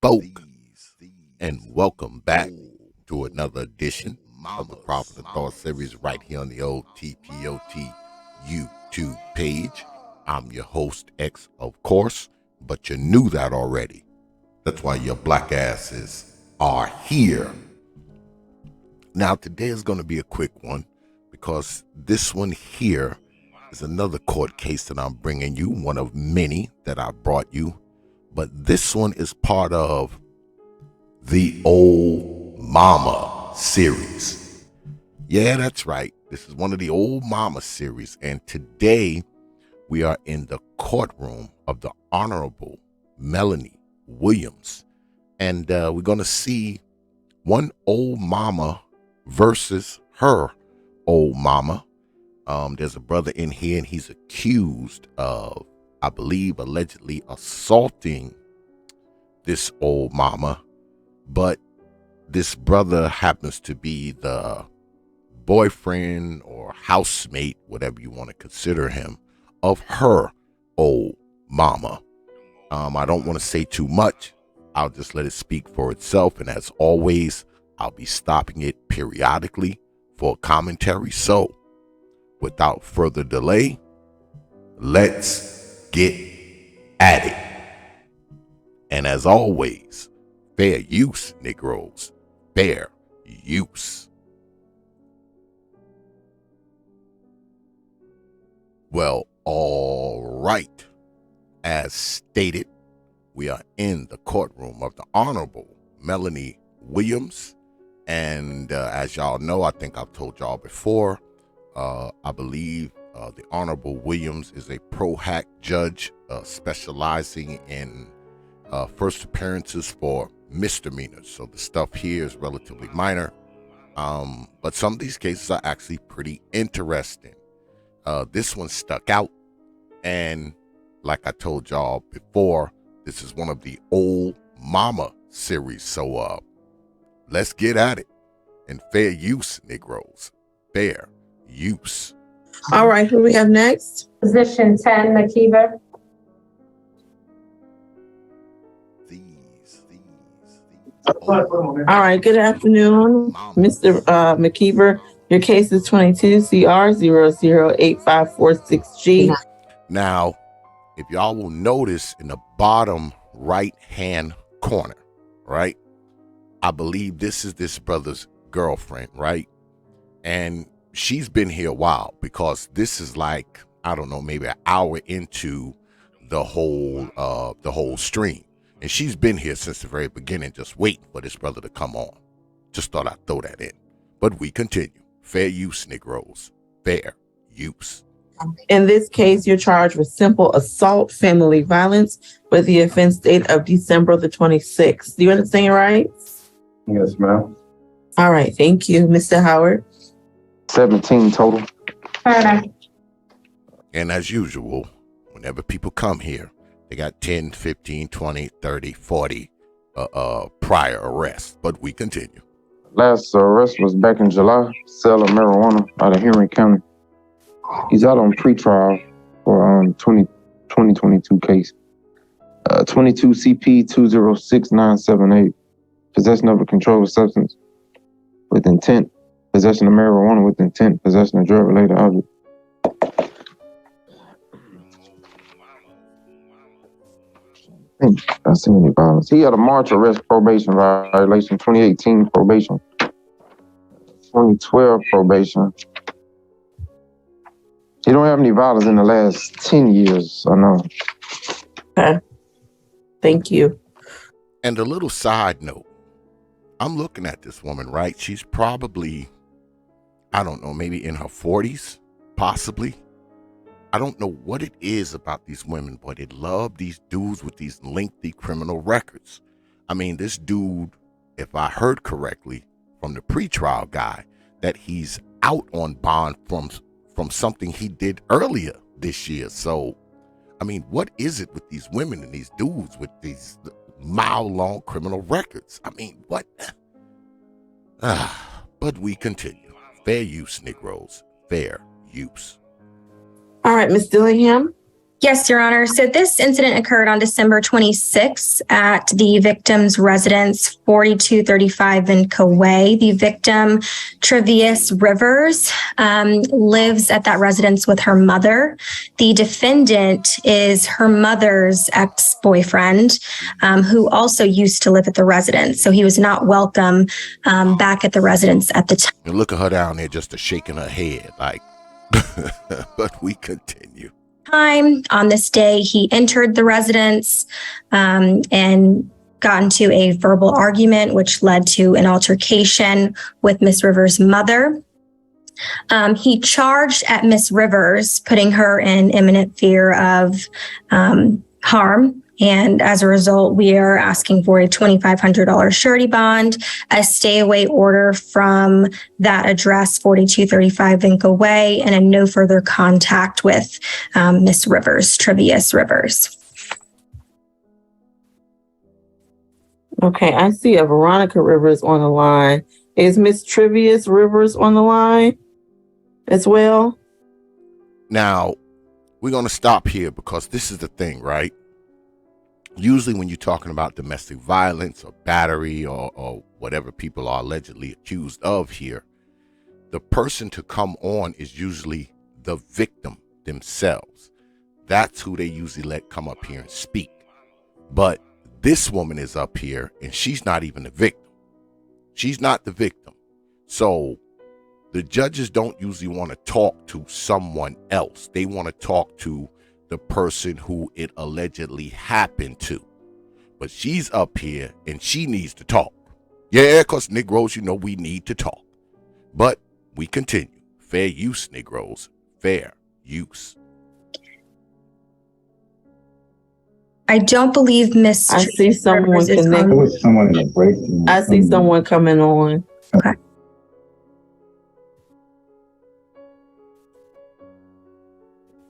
folk, and welcome back to another edition of the Prophet of Thought series right here on the old T.P.O.T YouTube page. I'm your host, X, of course, but you knew that already. That's why your black asses are here. Now, today is going to be a quick one because this one here is another court case that I'm bringing you, one of many that I brought you. But this one is part of the Ole MaMa series. Yeah, that's right. This is one of the Ole MaMa series. And today we are in the courtroom of the Honorable Melanie Williams. And we're going to see one Ole MaMa versus her Ole MaMa. There's a brother in here and he's accused of, I believe, allegedly assaulting this Ole MaMa, but this brother happens to be the boyfriend or housemate, whatever you want to consider him, of her Ole MaMa. I don't want to say too much. I'll just let it speak for itself. And as always, I'll be stopping it periodically for commentary. So without further delay, let's get at it. And as always, fair use, Negroes. Fair use. Well, all right. As stated, we are in the courtroom of the Honorable Melanie Williams. And as y'all know, I think I've told y'all before, I believe the Honorable Williams is a pro-hack judge specializing in first appearances for misdemeanors. So the stuff here is relatively minor. But some of these cases are actually pretty interesting. This one stuck out. And like I told y'all before, this is one of the Ole MaMa series. So let's get at it. And fair use, Negroes. Fair use. All right, who do we have next? Position 10, McKeever. All right, good afternoon, Mr. McKeever. Your case is 22 CR 008546G. Now, if y'all will notice in the bottom right-hand corner, right? I believe this is this brother's girlfriend, right? And she's been here a while because this is like, I don't know, maybe an hour into the whole stream. And she's been here since the very beginning, just waiting for this brother to come on. Just thought I'd throw that in. But we continue. Fair use, Negroes. Fair use. In this case, you're charged with simple assault, family violence, with the offense date of December the 26th. Do you understand your rights? Yes, ma'am. All right, thank you. Mr. Howard? 17 total. And as usual, whenever people come here, they got 10, 15, 20, 30, 40 prior arrests. But we continue. Last arrest was back in July. Sale of marijuana out of Henry County. He's out on pretrial for 2022 case. 22 CP 206978. Possession of a controlled substance with intent. Possession of marijuana with intent. Possession of drug-related object. I seen any violence. He had a March arrest probation violation, 2018 probation, 2012 probation. He don't have any violence in the last 10 years, I know. Okay. Thank you. And a little side note, I'm looking at this woman, right? She's probably, I don't know, maybe in her 40s, possibly. I don't know what it is about these women, but they love these dudes with these lengthy criminal records. I mean, this dude, if I heard correctly from the pretrial guy, that he's out on bond from something he did earlier this year. So, I mean, what is it with these women and these dudes with these mile-long criminal records? I mean, what? But we continue. Fair use, Negroes. Fair use. All right, Ms. Dillingham? Yes, Your Honor. So this incident occurred on December 26th at the victim's residence, 4235 in Kauai. The victim, Trevius Rivers, lives at that residence with her mother. The defendant is her mother's ex-boyfriend, who also used to live at the residence. So he was not welcome back at the residence at the time. And look at her down there just shaking her head like, but we continue. On this day, he entered the residence and got into a verbal argument, which led to an altercation with Miss Rivers' mother. He charged at Miss Rivers, putting her in imminent fear of harm. And as a result, we are asking for a $2,500 surety bond, a stay-away order from that address, 4235 in Kauai, and a no further contact with Miss Rivers, Trevius Rivers. Okay, I see a Veronica Rivers on the line. Is Miss Trevius Rivers on the line as well? Now, we're going to stop here because this is the thing, right? Usually when you're talking about domestic violence or battery or whatever people are allegedly accused of here, the person to come on is usually the victim themselves. That's who they usually let come up here and speak. But this woman is up here and she's not even the victim. She's not the victim. So the judges don't usually want to talk to someone else. They want to talk to the person who it allegedly happened to. But she's up here and she needs to talk. Yeah, because Negroes, you know, we need to talk. But we continue. Fair use, Negroes. Fair use. I don't believe Miss. I see someone connected. There was someone in the break room. I see someone coming on. Okay.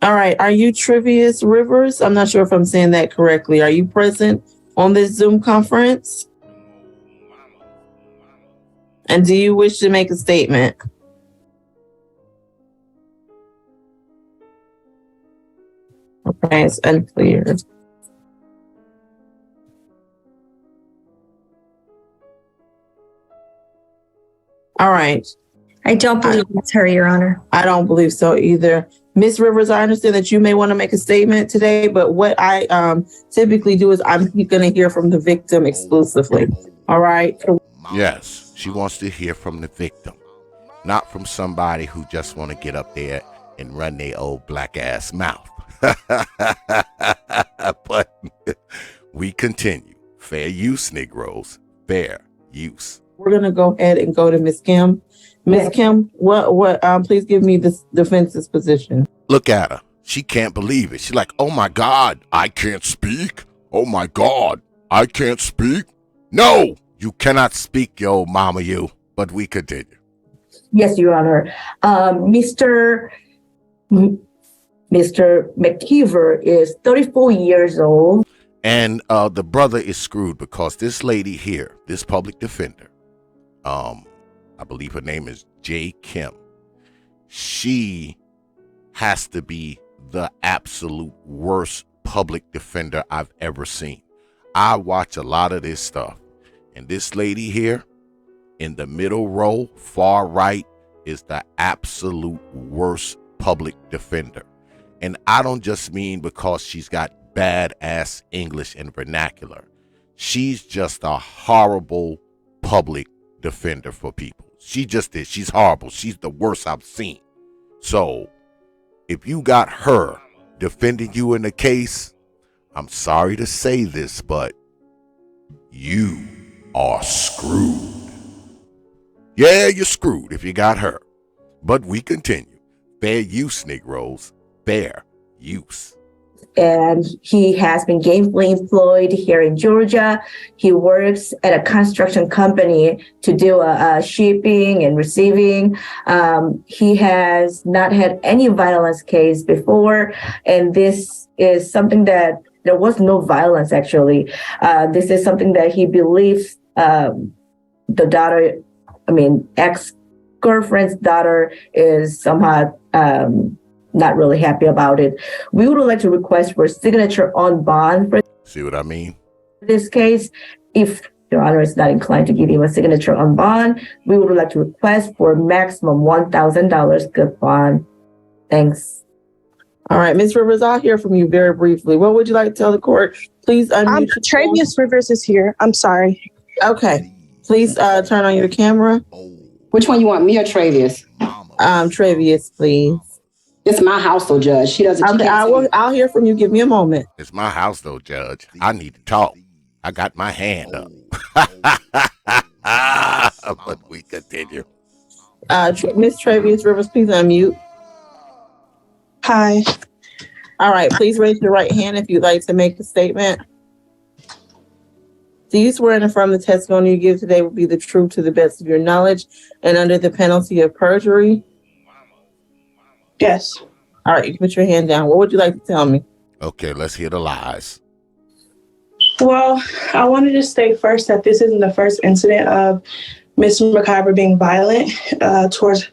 All right. Are you Trevius Rivers? I'm not sure if I'm saying that correctly. Are you present on this Zoom conference? And do you wish to make a statement? Okay, it's unclear. All right. I don't believe it's her, Your Honor. I don't believe so either. Ms. Rivers, I understand that you may want to make a statement today, but what I typically do is I'm going to hear from the victim exclusively. All right. Yes, she wants to hear from the victim, not from somebody who just want to get up there and run their old black ass mouth. But we continue. Fair use, Negroes. Fair use. We're going to go ahead and go to Ms. Kim. Ms. Kim, please give me the defense's position. Look at her. She can't believe it. She's like, oh my God, I can't speak. Oh my God, I can't speak. No, you cannot speak, yo mama, you. But we continue. Yes, Your Honor. Mr. McKeever is 34 years old. And the brother is screwed because this lady here, this public defender, I believe her name is J. Kim. She has to be the absolute worst public defender I've ever seen. I watch a lot of this stuff. And this lady here in the middle row, far right, is the absolute worst public defender. And I don't just mean because she's got badass English and vernacular. She's just a horrible public defender for people. She just is. She's horrible. She's the worst I've seen. So if you got her defending you in the case, I'm sorry to say this, but you are screwed. Yeah, you're screwed if you got her. But we continue. Fair use, Negroes. Fair use. And he has been gainfully employed here in Georgia. He works at a construction company to do shipping and receiving. He has not had any violence case before, and this is something that there was no violence actually. This is something that he believes the daughter, ex-girlfriend's daughter is somehow not really happy about it. We would like to request for signature on bond for See what I mean? this case. If Your Honor is not inclined to give him a signature on bond, we would like to request for maximum $1,000 good bond. Thanks. All right, Ms. Rivers, I'll hear from you very briefly. What would you like to tell the court? Please unmute. Travius Rivers is here. I'm sorry. Okay. Please turn on your camera. Which one you want, me or Travius? Travius, please. It's my house, though, Judge. She doesn't. Okay, I'll hear from you. Give me a moment. It's my house, though, Judge. I need to talk. I got my hand up. But we continue. Ms. Travius Rivers, please unmute. Hi. All right, please raise your right hand if you'd like to make a statement. Do you swear and affirm the testimony you give today will be the truth to the best of your knowledge and under the penalty of perjury? Yes. All right, you can put your hand down. What would you like to tell me? Okay, let's hear the lies. Well, I wanted to state first that this isn't the first incident of Ms. McIver being violent towards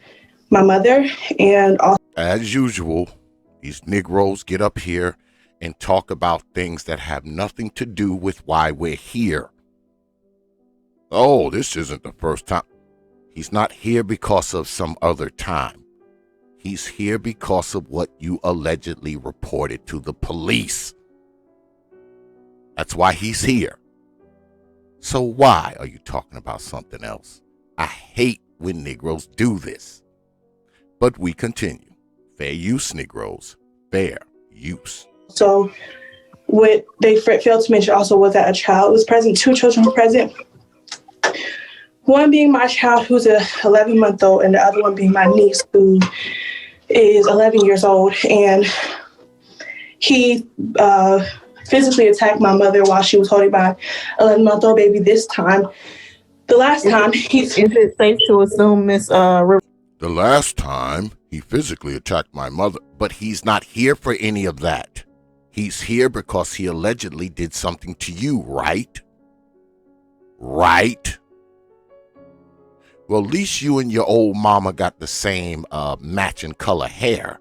my mother. And also, as usual, these Negroes get up here and talk about things that have nothing to do with why we're here. Oh, this isn't the first time. He's not here because of some other time. He's here because of what you allegedly reported to the police. That's why he's here. So why are you talking about something else? I hate when Negroes do this. But we continue. Fair use, Negroes. Fair use. so what they failed to mention also was that a child was present. 2 children were present. One being my child, who's a 11-month-old, and the other one being my niece, who is 11 years old. And he physically attacked my mother while she was holding my 11-month-old baby this time. The last time Is it safe to assume, Ms. Rivers? The last time he physically attacked my mother, but he's not here for any of that. He's here because he allegedly did something to you, right? Right? Well, at least you and your old mama got the same matching color hair.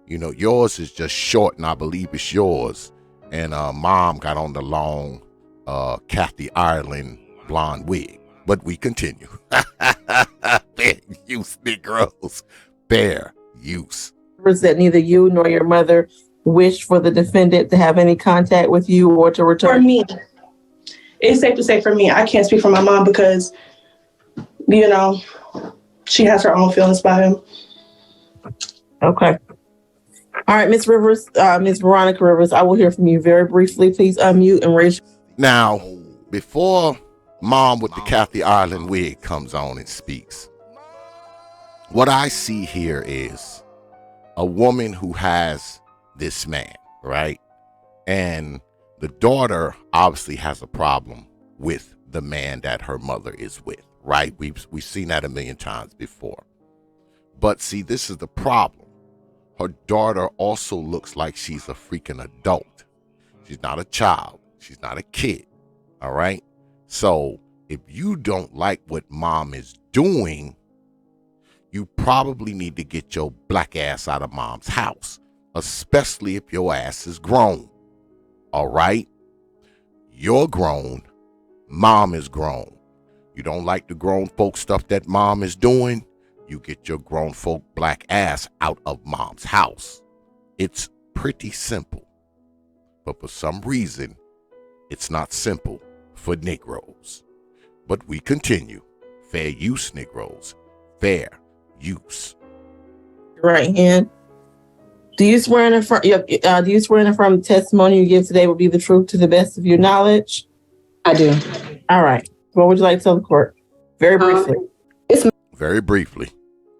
You know, yours is just short, and I believe it's yours. And mom got on the long Kathy Ireland blonde wig. But we continue. Fair use, Negroes. Fair use. That neither you nor your mother wish for the defendant to have any contact with you or to return? for me, it's safe to say for me, I can't speak for my mom because, you know, she has her own feelings about him. Okay. All right, Ms. Rivers, Ms. Veronica Rivers, I will hear from you very briefly. Please unmute and raise. Now, before mom with the Kathy Ireland wig comes on and speaks, what I see here is a woman who has this man, right? And the daughter obviously has a problem with the man that her mother is with, right? We've seen that a million times before. But see, this is the problem. Her daughter also looks like she's a freaking adult. She's not a child. She's not a kid, all right? So if you don't like what mom is doing, you probably need to get your black ass out of mom's house, especially if your ass is grown, all right? You're grown. Mom is grown. You don't like the grown folk stuff that mom is doing? You get your grown folk black ass out of mom's house. It's pretty simple. But for some reason, it's not simple for Negroes. But we continue. Fair use, Negroes. Fair use. Right hand. Do you swear and affirm? Do you swear and affirm the testimony you give today will be the truth to the best of your knowledge? I do. All right. What would you like to tell the court? Very briefly. Very briefly.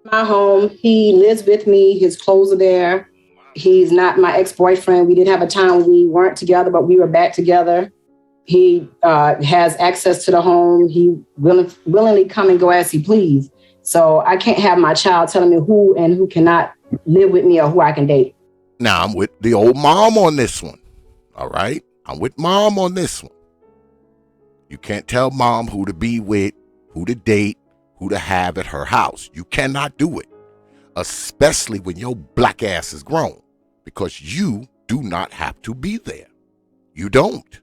My home. He lives with me. His clothes are there. He's not my ex-boyfriend. We did have a time when we weren't together, but we were back together. He has access to the home. He willingly come and go as he please. So I can't have my child telling me who and who cannot live with me or who I can date. Now, I'm with the old mom on this one, all right? I'm with mom on this one. You can't tell mom who to be with, who to date, who to have at her house. You cannot do it. especially when your black ass is grown, because you do not have to be there. You don't.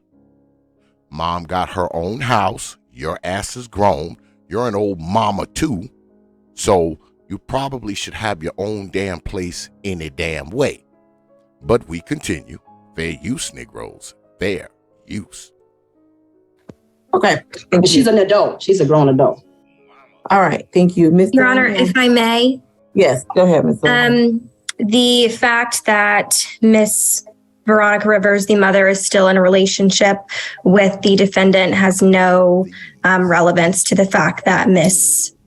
Mom got her own house. Your ass is grown. You're an old mama too. So you probably should have your own damn place any damn way. But we continue. Fair use, Negroes. Fair use. Okay. She's an adult. She's a grown adult. All right. Thank you, Ms. Your Honor, if I may. Yes, go ahead, Ms. The fact that Miss Veronica Rivers, the mother, is still in a relationship with the defendant has no relevance to the fact that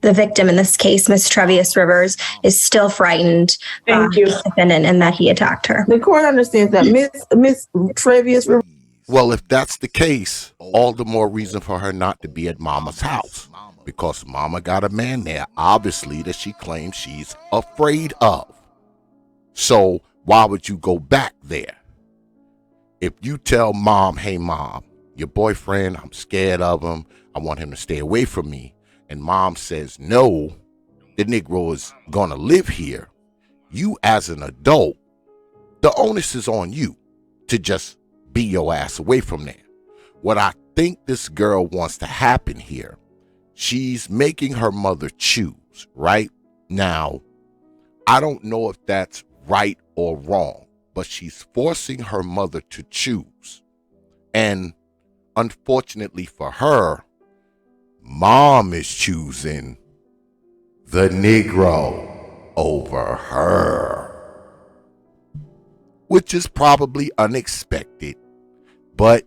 the victim in this case, Miss Trevius Rivers, is still frightened of the defendant and that he attacked her. The court understands that Miss Trevius Rivers. Well, if that's the case, all the more reason for her not to be at Mama's house, because Mama got a man there, obviously, that she claims she's afraid of. So why would you go back there? If you tell Mom, hey, Mom, your boyfriend, I'm scared of him, I want him to stay away from me, and Mom says, no, the Negro is going to live here, you as an adult, the onus is on you to just be your ass away from there. What I think this girl wants to happen here, she's making her mother choose, right? Now, I don't know if that's right or wrong, but she's forcing her mother to choose. And unfortunately for her, Mom is choosing the Negro over her, which is probably unexpected, but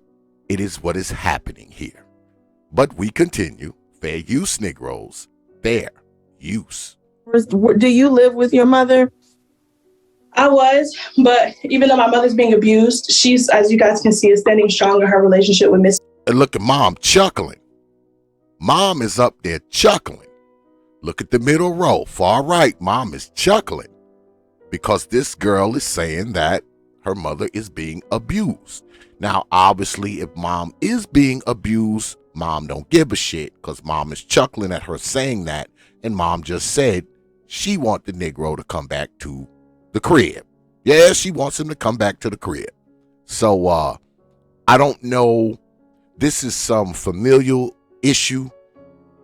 it is what is happening here. But we continue. Fair use, Negroes. Fair use. Do you live with your mother? I was, but even though my mother's being abused, she's, as you guys can see, is standing strong in her relationship with Miss. And look at Mom chuckling. Mom is up there chuckling. Look at the middle row, far right. Mom is chuckling because this girl is saying that her mother is being abused. Now, obviously, if Mom is being abused, Mom don't give a shit because Mom is chuckling at her saying that, and Mom just said she want the Negro to come back to the crib. Yeah, she wants him to come back to the crib. So I don't know. This is some familial issue.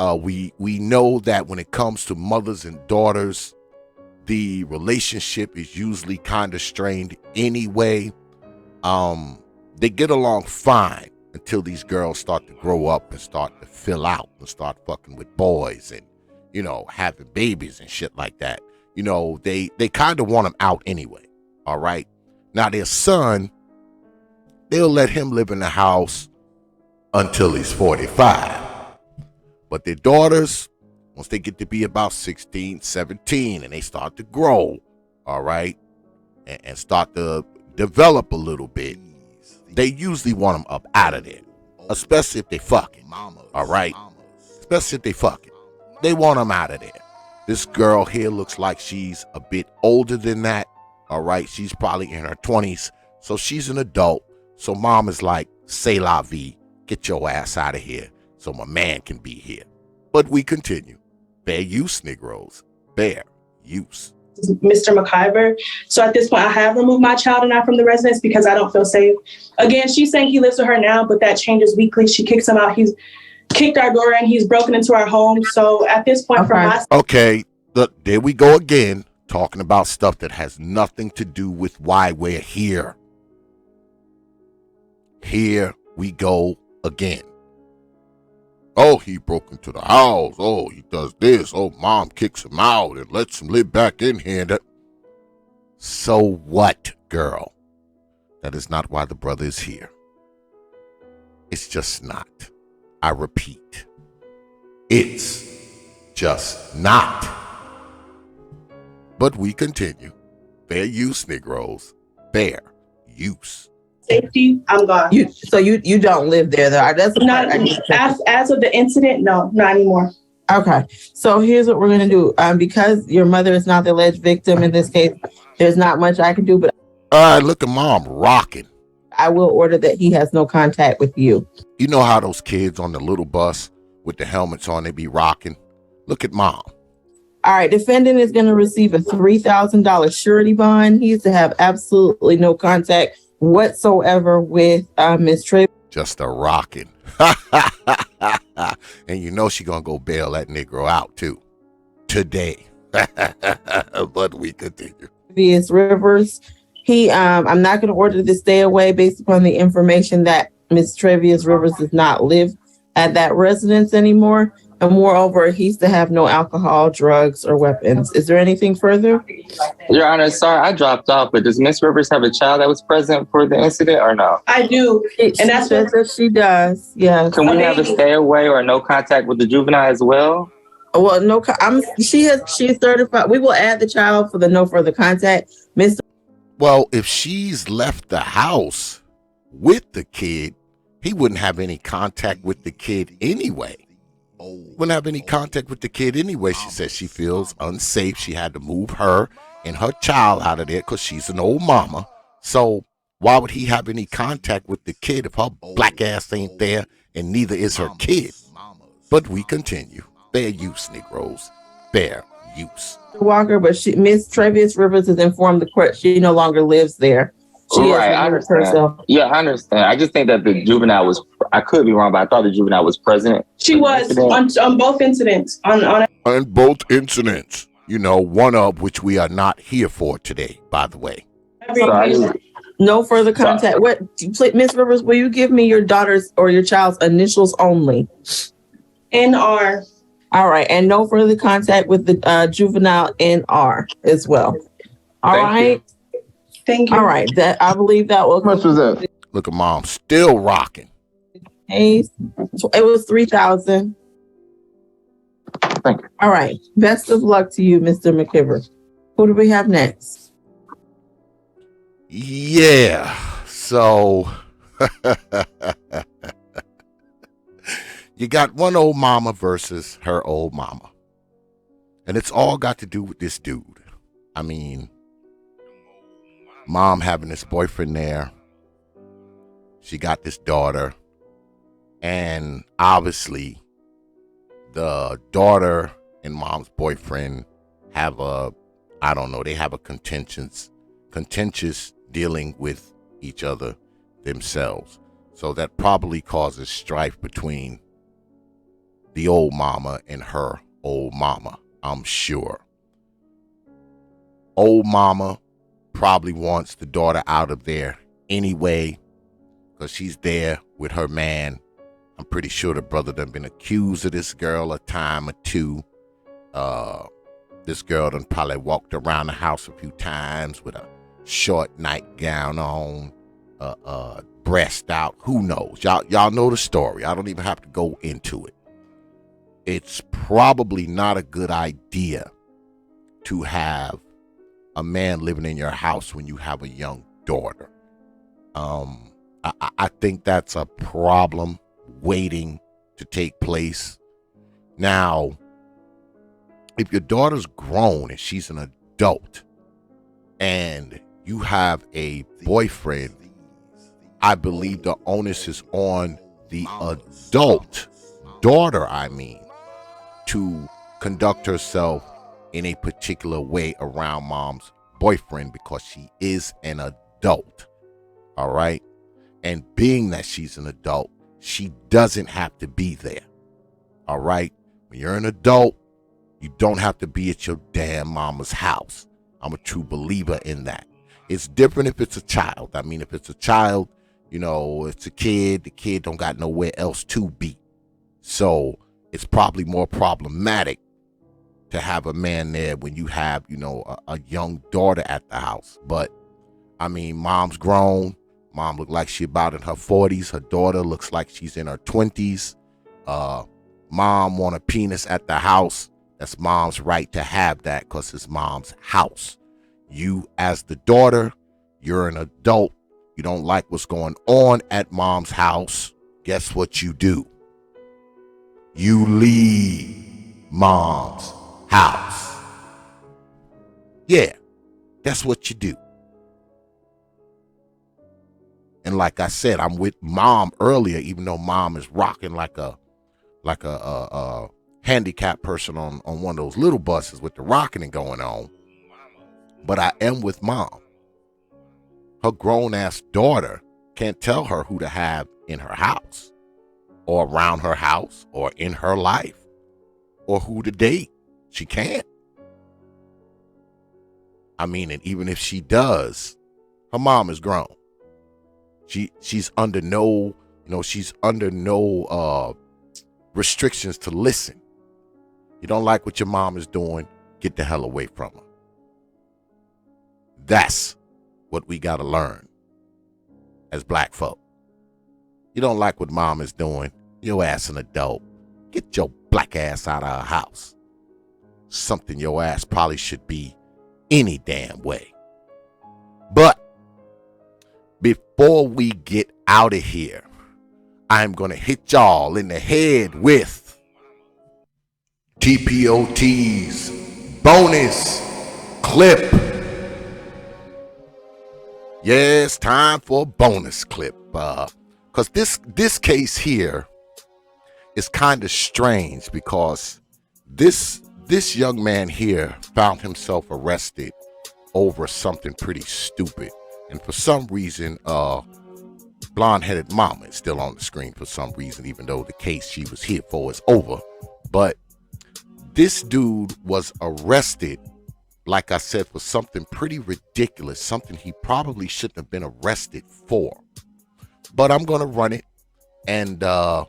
We know that when it comes to mothers and daughters, the relationship is usually kind of strained anyway. They get along fine until these girls start to grow up and start to fill out and start fucking with boys and, you know, having babies and shit like that. You know, they kind of want them out anyway. All right. Now their son, they'll let him live in the house until he's 45. But their daughters, once they get to be about 16, 17, and they start to grow, all right, and start to develop a little bit, they usually want them up out of there, especially if they fucking, all right? Especially if they fucking. They want them out of there. This girl here looks like she's a bit older than that, all right? She's probably in her 20s, so she's an adult. So Mom is like, c'est la vie, get your ass out of here so my man can be here. But we continue. Fair use, Negroes. Fair use. Mr. McIver. So at this point, I have removed my child and I from the residence because I don't feel safe. Again, she's saying he lives with her now, but that changes weekly. She kicks him out. He's kicked our door in. He's broken into our home. So at this point, Okay, look, there we go again, talking about stuff that has nothing to do with why we're here. Here we go again. Oh, he broke into the house. Oh, he does this. Oh, Mom kicks him out and lets him live back in here. So what, girl? That is not why the brother is here. It's just not. I repeat. It's just not. But we continue. Fair use, Negroes. Fair use. Safety, I'm gone. So you don't live there though. That's not as of the incident. No, not anymore. Okay. So here's what we're gonna do. Because your mother is not the alleged victim in this case, there's not much I can do. But all right, look at Mom rocking. I will order that he has no contact with you. You know how those kids on the little bus with the helmets on, they be rocking. Look at Mom. All right, defendant is going to receive a $3,000 surety bond. He is to have absolutely no contact whatsoever with Miss Trey. Just a rocking. And you know she gonna go bail that Negro out too. Today. But we continue. Travius Rivers. I'm not going to order this stay away based upon the information that Miss Travius Rivers does not live at that residence anymore. And moreover, he's to have no alcohol, drugs, or weapons. Is there anything further? Your Honor, sorry, I dropped off, but does Miss Rivers have a child that was present for the incident or no? I do. And that's what she does. Yes. Can we have a stay away or no contact with the juvenile as well? Well, no, she's certified. We will add the child for the no further contact. Mr. Well, if she's left the house with the kid, he wouldn't have any contact with the kid anyway. Wouldn't have any contact with the kid anyway. She says she feels unsafe. She had to move her and her child out of there because she's an old mama. So why would he have any contact with the kid if her black ass ain't there and neither is her kid? But we continue. Fair use, Negroes. Fair use. Walker, but Miss Travius Rivers has informed the court she no longer lives there. She Right, I understand. herself. Yeah, I understand. I just think that the juvenile was, I could be wrong, but I thought the juvenile was present. She was on both incidents. On both incidents, one of which we are not here for today, by the way. No further contact. What, Miss Rivers, will you give me your daughter's or your child's initials only? NR. All right, and no further contact with the juvenile NR as well. All right. Thank you. All right, I believe that will. How much was that? Look at mom, still rocking. It was $3,000. Thank you. All right. Best of luck to you, Mr. McKibber. Who do we have next? Yeah. So you got one old mama versus her old mama. And it's all got to do with this dude. I mean, mom having this boyfriend there. She got this daughter. And obviously, the daughter and mom's boyfriend have they have a contentious dealing with each other themselves. So that probably causes strife between the old mama and her old mama, I'm sure. Old mama probably wants the daughter out of there anyway because she's there with her man. I'm pretty sure the brother done been accused of this girl a time or two. This girl done probably walked around the house a few times with a short nightgown on, breast out. Who knows? Y'all know the story. I don't even have to go into it. It's probably not a good idea to have a man living in your house when you have a young daughter. I think that's a problem waiting to take place. Now, if your daughter's grown and she's an adult and you have a boyfriend, I believe the onus is on the adult daughter, to conduct herself in a particular way around mom's boyfriend because she is an adult. All right. And being that she's an adult, she doesn't have to be there. All right. When you're an adult, you don't have to be at your damn mama's house. I'm a true believer in that. It's different if it's a child. I mean, if it's a child, it's a kid, the kid don't got nowhere else to be. So it's probably more problematic to have a man there when you have, a young daughter at the house. But I mean, mom's grown. Mom look like she about in her 40s. Her daughter looks like she's in her 20s. Mom want a penis at the house. That's mom's right to have that because it's mom's house. You as the daughter, you're an adult. You don't like what's going on at mom's house. Guess what you do? You leave mom's house. Yeah, that's what you do. And like I said, I'm with mom earlier, even though mom is rocking like a handicapped person on one of those little buses with the rocking going on, but I am with mom. Her grown-ass daughter can't tell her who to have in her house or around her house or in her life or who to date. She can't. I mean, and even if she does, her mom is grown. She's under no, restrictions to listen. You don't like what your mom is doing, get the hell away from her. That's what we got to learn as black folk. You don't like what mom is doing, your ass an adult, get your black ass out of her house. Something your ass probably should be any damn way. But before we get out of here, I'm going to hit y'all in the head with T.P.O.T's bonus clip. Yes, time for a bonus clip. Because this case here is kind of strange because this young man here found himself arrested over something pretty stupid. And for some reason, blonde-headed mama is still on the screen for some reason, even though the case she was here for is over. But this dude was arrested, like I said, for something pretty ridiculous, something he probably shouldn't have been arrested for. But I'm going to run it, and y'all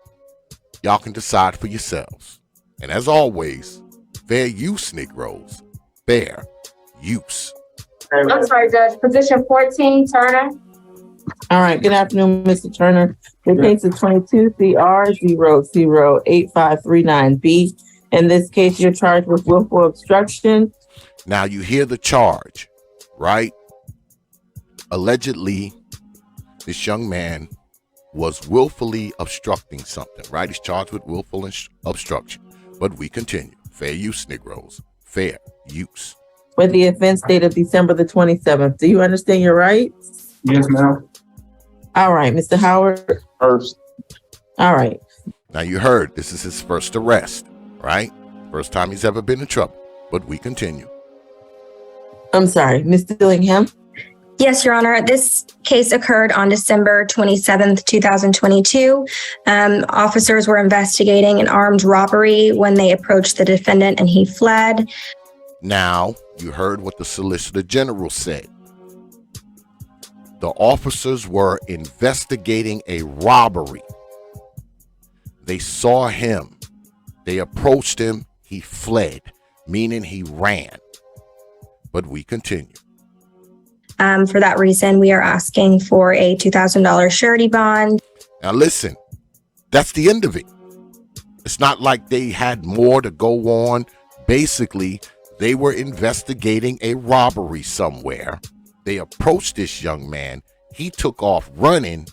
can decide for yourselves. And as always, fair use, Negroes. Fair use. I'm sorry, Judge. Position 14, Turner. All right. Good afternoon, Mr. Turner. The case is 22CR008539B. In this case, you're charged with willful obstruction. Now you hear the charge, right? Allegedly, this young man was willfully obstructing something, right? He's charged with willful obstruction. But we continue. Fair use, Negroes. Fair use. With the offense dated December the 27th. Do you understand your rights? Yes, ma'am. All right, Mr. Howard. First. All right. Now you heard this is his first arrest, right? First time he's ever been in trouble. But we continue. I'm sorry, Mr. Dillingham. Yes, Your Honor. This case occurred on December 27th, 2022. Officers were investigating an armed robbery when they approached the defendant and he fled. Now, you heard what the Solicitor General said. The officers were investigating a robbery. They saw him. They approached him. He fled, meaning he ran. But we continue. For that reason, we are asking for a $2,000 surety bond. Now listen, that's the end of it. It's not like they had more to go on. Basically, they were investigating a robbery somewhere. They approached this young man. He took off running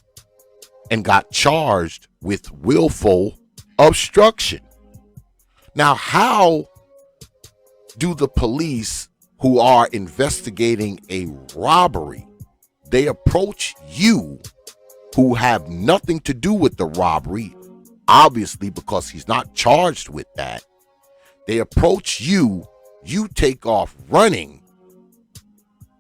and got charged with willful obstruction. Now, how do the police who are investigating a robbery, they approach you who have nothing to do with the robbery, obviously because he's not charged with that. They approach you, you take off running.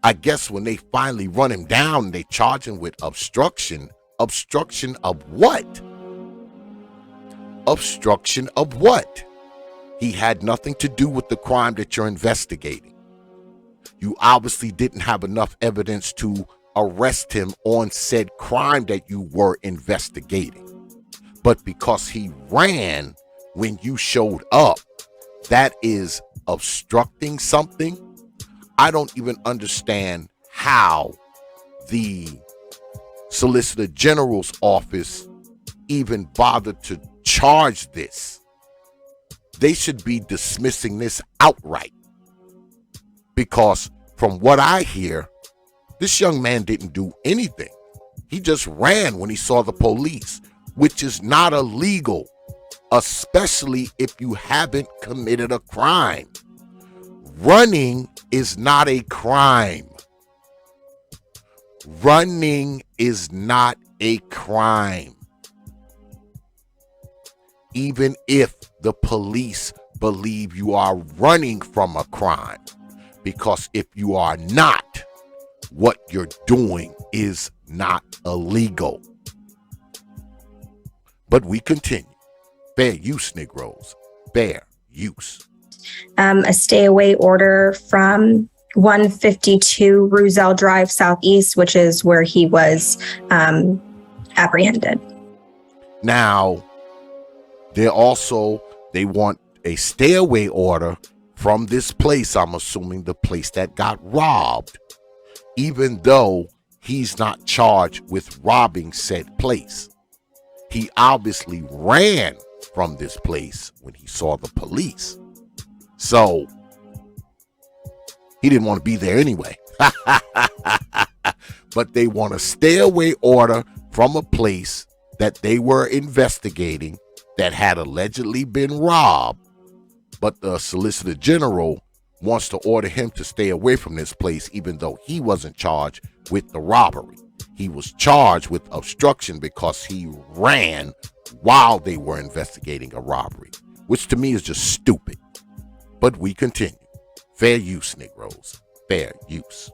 I guess when they finally run him down, they charge him with obstruction. Obstruction of what? Obstruction of what? He had nothing to do with the crime that you're investigating. You obviously didn't have enough evidence to arrest him on said crime that you were investigating. But because he ran when you showed up, that is obstructing something. I don't even understand how the Solicitor General's office even bothered to charge this. They should be dismissing this outright. Because from what I hear, this young man didn't do anything. He just ran when he saw the police, which is not illegal, especially if you haven't committed a crime. Running is not a crime. Running is not a crime. Even if the police believe you are running from a crime. Because if you are not, what you're doing is not illegal. But we continue. Fair use, Negroes. Fair use. A stay away order from 152 Ruzel Drive Southeast, which is where he was apprehended. Now, they want a stay away order from this place. I'm assuming the place that got robbed, even though he's not charged with robbing said place. He obviously ran from this place when he saw the police. So he didn't want to be there anyway. But they want a stay away order from a place that they were investigating that had allegedly been robbed. But the Solicitor General wants to order him to stay away from this place, even though he wasn't charged with the robbery. He was charged with obstruction because he ran while they were investigating a robbery, which to me is just stupid. But we continue. Fair use, Negroes. Fair use.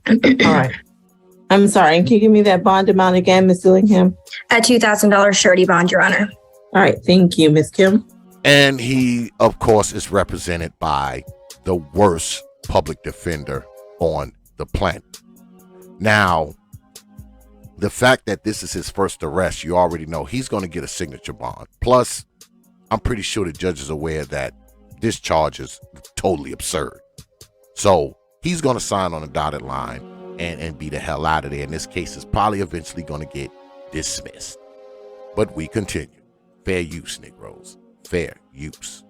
All right. I'm sorry. Can you give me that bond amount again, Ms. Dillingham? A $2,000 surety bond, Your Honor. All right. Thank you, Ms. Kim. And he, of course, is represented by the worst public defender on the planet. Now, the fact that this is his first arrest, you already know he's going to get a signature bond. Plus, I'm pretty sure the judge is aware that this charge is totally absurd. So he's going to sign on a dotted line and be the hell out of there. And this case is probably eventually going to get dismissed. But we continue. Fair use, Negroes. Fair use.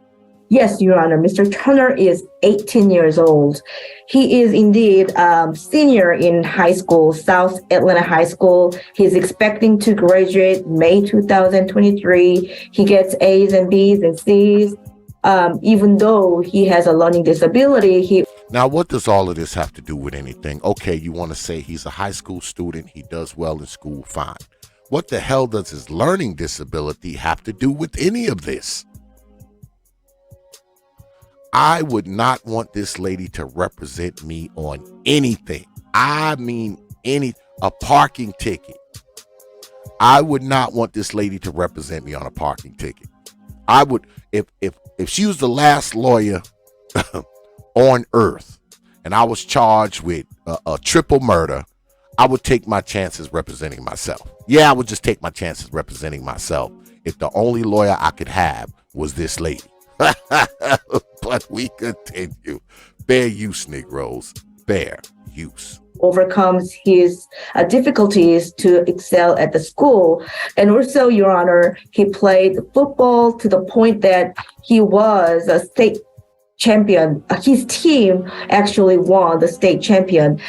Yes, Your Honor. Mr. Turner is 18 years old. He is indeed senior in high school, South Atlanta High School. He's expecting to graduate May 2023. He gets A's and B's and C's. Even though he has a learning disability, Now, what does all of this have to do with anything? Okay, you want to say he's a high school student, he does well in school, fine. What the hell does his learning disability have to do with any of this? I would not want this lady to represent me on anything. I mean, a parking ticket. I would not want this lady to represent me on a parking ticket. I would, if she was the last lawyer on earth and I was charged with a triple murder, I would take my chances representing myself. Yeah, I would just take my chances representing myself if the only lawyer I could have was this lady. But we continue. Fair use, Negroes. Fair use. Overcomes his difficulties to excel at the school. And also, Your Honor, he played football to the point that he was a state champion. His team actually won the state champion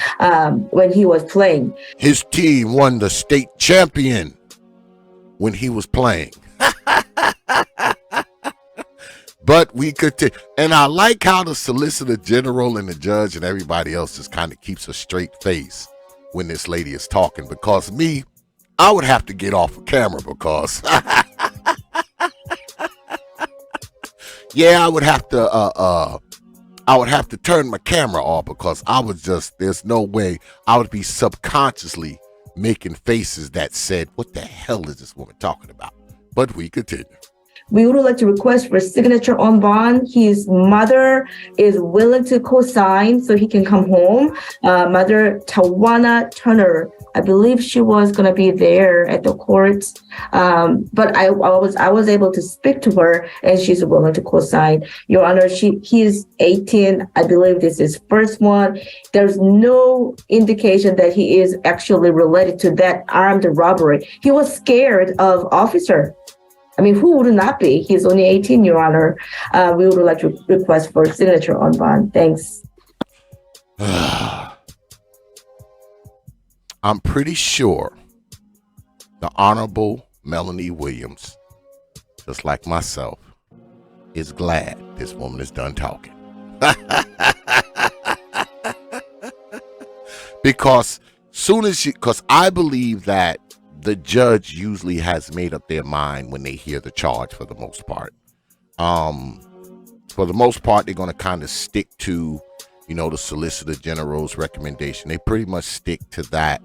when he was playing. His team won the state champion when he was playing. But we could and I like how the Solicitor General and the judge and everybody else just kind of keeps a straight face when this lady is talking, because me, I would have to get off of camera because yeah, I would have to turn my camera off because I was just, there's no way I would be subconsciously making faces that said, what the hell is this woman talking about? But we continue. We would like to request for signature on bond. His mother is willing to co-sign so he can come home. Mother Tawana Turner, I believe she was going to be there at the court, but I was able to speak to her, and she's willing to co-sign. Your Honor, he is 18. I believe this is first one. There's no indication that he is actually related to that armed robbery. He was scared of officer. I mean, who would not be? He's only 18, Your Honor. We would like to request for signature on bond. Thanks. I'm pretty sure the Honorable Melanie Williams, just like myself, is glad this woman is done talking. Because I believe that the judge usually has made up their mind when they hear the charge for the most part. For the most part, they're going to kind of stick to, the Solicitor General's recommendation. They pretty much stick to that.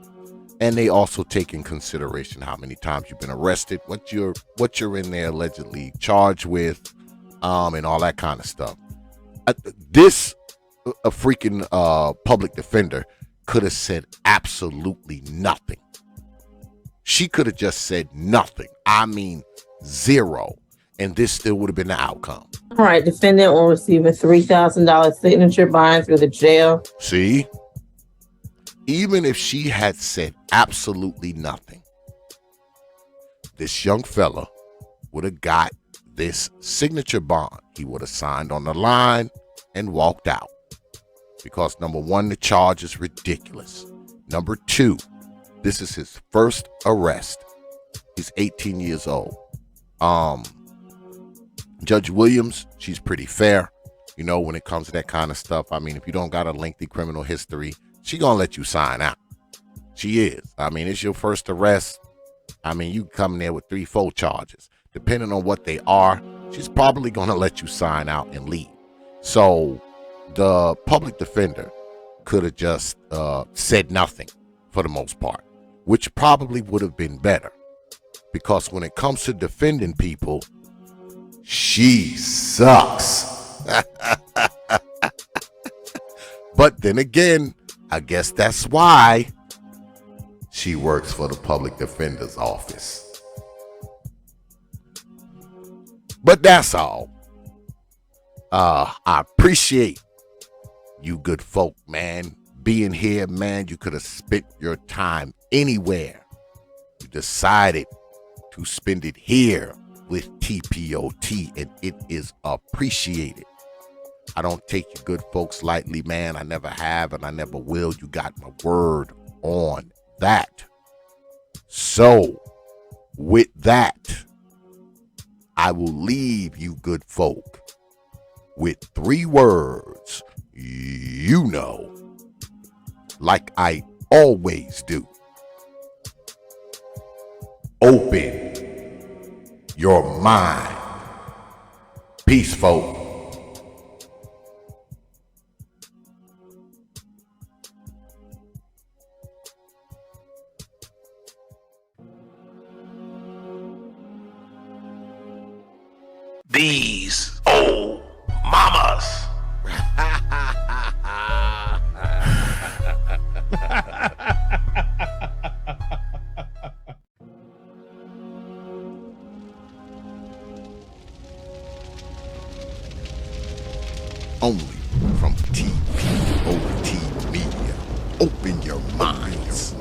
And they also take in consideration how many times you've been arrested, what you're in there allegedly charged with, and all that kind of stuff. A freaking public defender could have said absolutely nothing. She could have just said nothing. I mean, zero. And this still would have been the outcome. All right, defendant will receive a $3,000 signature bond through the jail. See? Even if she had said absolutely nothing, this young fella would have got this signature bond. He would have signed on the line and walked out. Because number one, the charge is ridiculous. Number two, this is his first arrest. He's 18 years old. Judge Williams, she's pretty fair, when it comes to that kind of stuff. I mean, if you don't got a lengthy criminal history, she gonna let you sign out. She is. I mean, it's your first arrest. I mean, you come there with 3-4 charges. Depending on what they are, she's probably gonna let you sign out and leave. So the public defender could have just said nothing for the most part, which probably would have been better. Because when it comes to defending people, she sucks. But then again, I guess that's why she works for the public defender's office. But that's all. I appreciate you good folk, man, being here, man. You could have spent your time anywhere. You decided to spend it here with T.P.O.T, and it is appreciated. I don't take you good folks lightly, man. I never have, and I never will. You got my word on that. So, with that, I will leave you good folk with 3 words, like I always do. Open your mind. Peace, folk. These old mamas. Only from T.P.O.T Media. Open your minds.